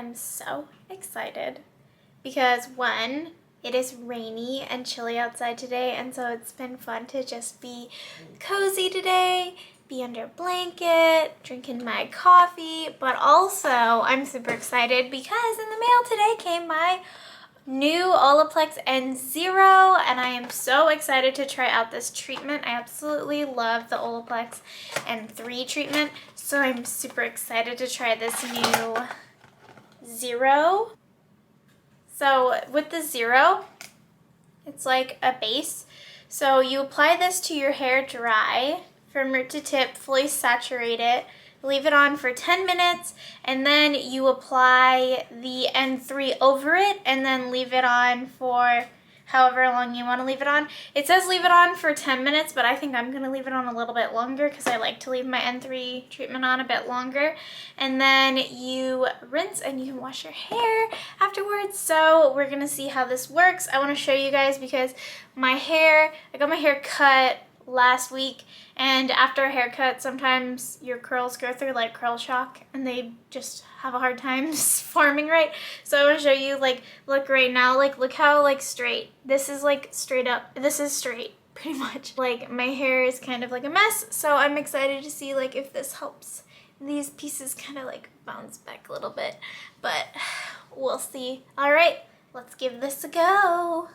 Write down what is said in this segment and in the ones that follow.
am so excited because one, it is rainy and chilly outside today, and so it's been fun to just be cozy today, be under a blanket, drinking my coffee, but also I'm super excited because in the mail today came my new Olaplex N0, and I am so excited to try out this treatment. I absolutely love the Olaplex N3 treatment, so I'm super excited to try this new Zero. So with the Zero, it's like a base. So you apply this to your hair dry from root to tip, fully saturate it, leave it on for 10 minutes, and then you apply the N3 over it and then leave it on for however long you want to leave it on. It says leave it on for 10 minutes, but I think I'm going to leave it on a little bit longer because I like to leave my N3 treatment on a bit longer. And then you rinse and you can wash your hair afterwards. So we're going to see how this works. I want to show you guys because I got my hair cut last week, and after a haircut sometimes your curls go through like curl shock and they just have a hard time forming right. So I want to show you, like, look right now, like look how like straight this is, like straight up, this is straight pretty much. Like my hair is kind of like a mess, so I'm excited to see like if this helps these pieces kind of like bounce back a little bit, but we'll see. All right, let's give this a go.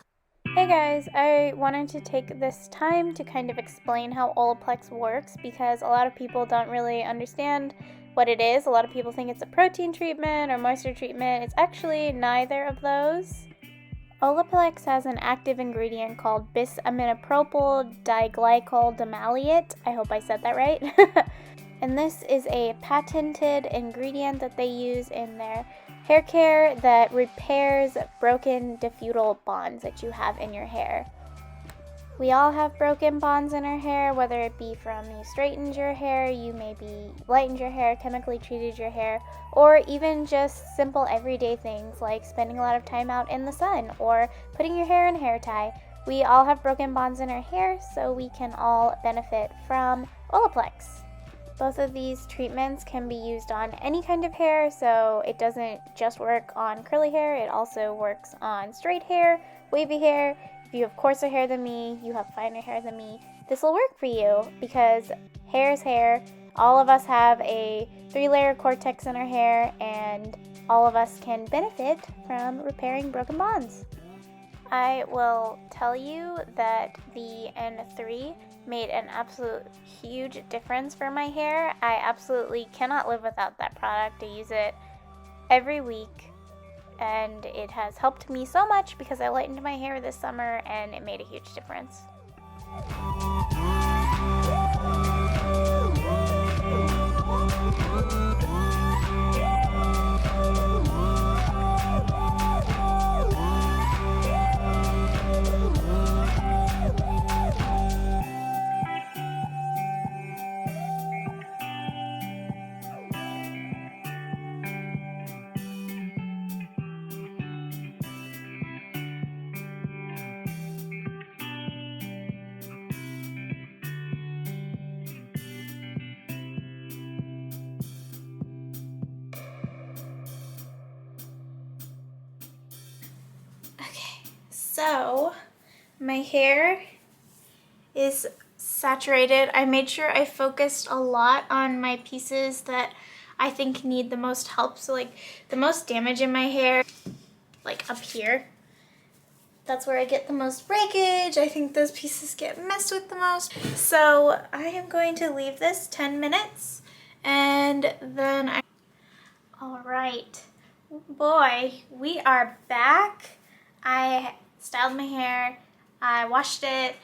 Hey guys, I wanted to take this time to kind of explain how Olaplex works because a lot of people don't really understand what it is. A lot of people think it's a protein treatment or moisture treatment. It's actually neither of those. Olaplex has an active ingredient called bis-aminopropyl diglycol dimaleate. I hope I said that right. And this is a patented ingredient that they use in their hair care that repairs broken diffutal bonds that you have in your hair. We all have broken bonds in our hair, whether it be from you straightened your hair, you maybe lightened your hair, chemically treated your hair, or even just simple everyday things like spending a lot of time out in the sun or putting your hair in a hair tie. We all have broken bonds in our hair, so we can all benefit from Olaplex. Both of these treatments can be used on any kind of hair, so it doesn't just work on curly hair, it also works on straight hair, wavy hair. If you have coarser hair than me, you have finer hair than me, this will work for you because hair is hair. All of us have a 3-layer cortex in our hair, and all of us can benefit from repairing broken bonds. I will tell you that the N3 made an absolute huge difference for my hair. I absolutely cannot live without that product. I use it every week, and it has helped me so much because I lightened my hair this summer and it made a huge difference. So my hair is saturated. I made sure I focused a lot on my pieces that I think need the most help. So like the most damage in my hair, like up here, that's where I get the most breakage. I think those pieces get messed with the most. So I am going to leave this 10 minutes and then all right, boy, we are back. I styled my hair, I washed it,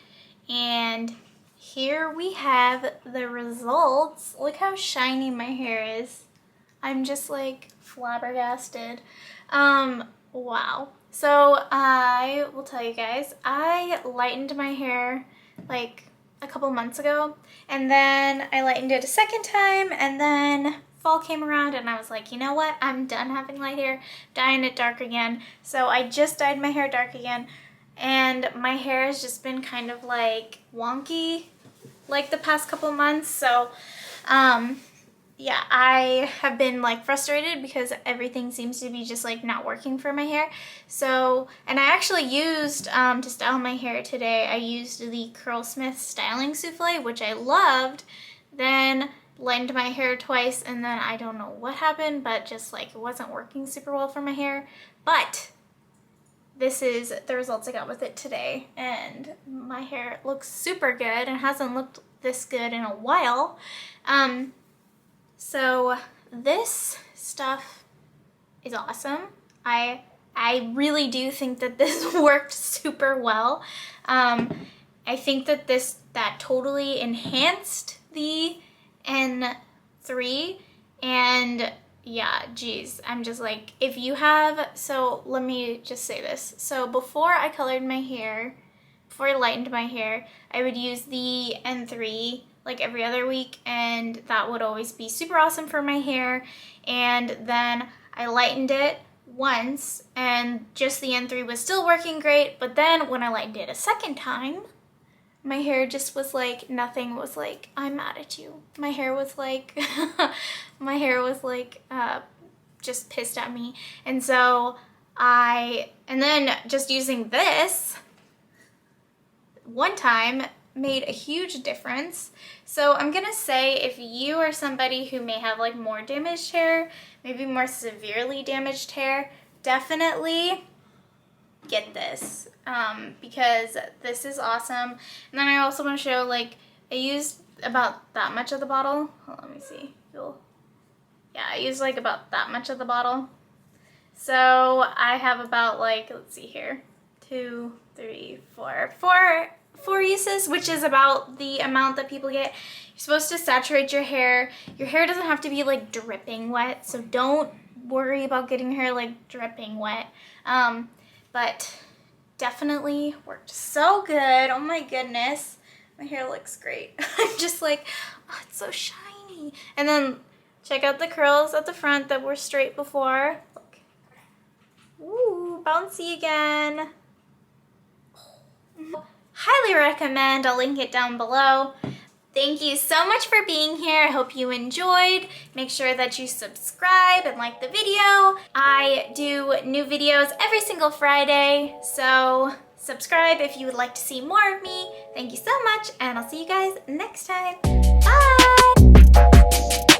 and here we have the results. Look how shiny my hair is. I'm just like flabbergasted. Wow. So I will tell you guys, I lightened my hair like a couple months ago, and then I lightened it a second time, and then fall came around and I was like, you know what, I'm done having light hair, dyeing it dark again. So I just dyed my hair dark again, and my hair has just been kind of like wonky like the past couple months. So yeah, I have been like frustrated because everything seems to be just like not working for my hair. So, and I actually used, to style my hair today, I used the Curlsmith styling souffle, which I loved. Then lightened my hair twice, and then I don't know what happened, but just like it wasn't working super well for my hair. But this is the results I got with it today, and my hair looks super good and hasn't looked this good in a while. So this stuff is awesome. I really do think that this worked super well. I think that that totally enhanced the N3, and yeah, geez, I'm just like, if you have, so let me just say this. So before I colored my hair, before I lightened my hair, I would use the N3 like every other week, and that would always be super awesome for my hair. And then I lightened it once, and just the N3 was still working great, but then when I lightened it a second time, my hair just was like, nothing was like, I'm mad at you. My hair was like, just pissed at me. And so and then just using this one time made a huge difference. So I'm gonna say, if you are somebody who may have like more damaged hair, maybe more severely damaged hair, definitely get this, because this is awesome. And then I also want to show, like, I used about that much of the bottle. Hold on, let me see. Yeah, I used like about that much of the bottle. So I have about, like, let's see here, 2, 3, 4, 4 uses, which is about the amount that people get. You're supposed to saturate your hair. Your hair doesn't have to be like dripping wet, so don't worry about getting your hair like dripping wet. But definitely worked so good. Oh my goodness, my hair looks great. I'm just like, oh, it's so shiny. And then check out the curls at the front that were straight before. Look. Ooh, bouncy again. Highly recommend. I'll link it down below. Thank you so much for being here. I hope you enjoyed. Make sure that you subscribe and like the video. I do new videos every single Friday, so subscribe if you would like to see more of me. Thank you so much, and I'll see you guys next time. Bye!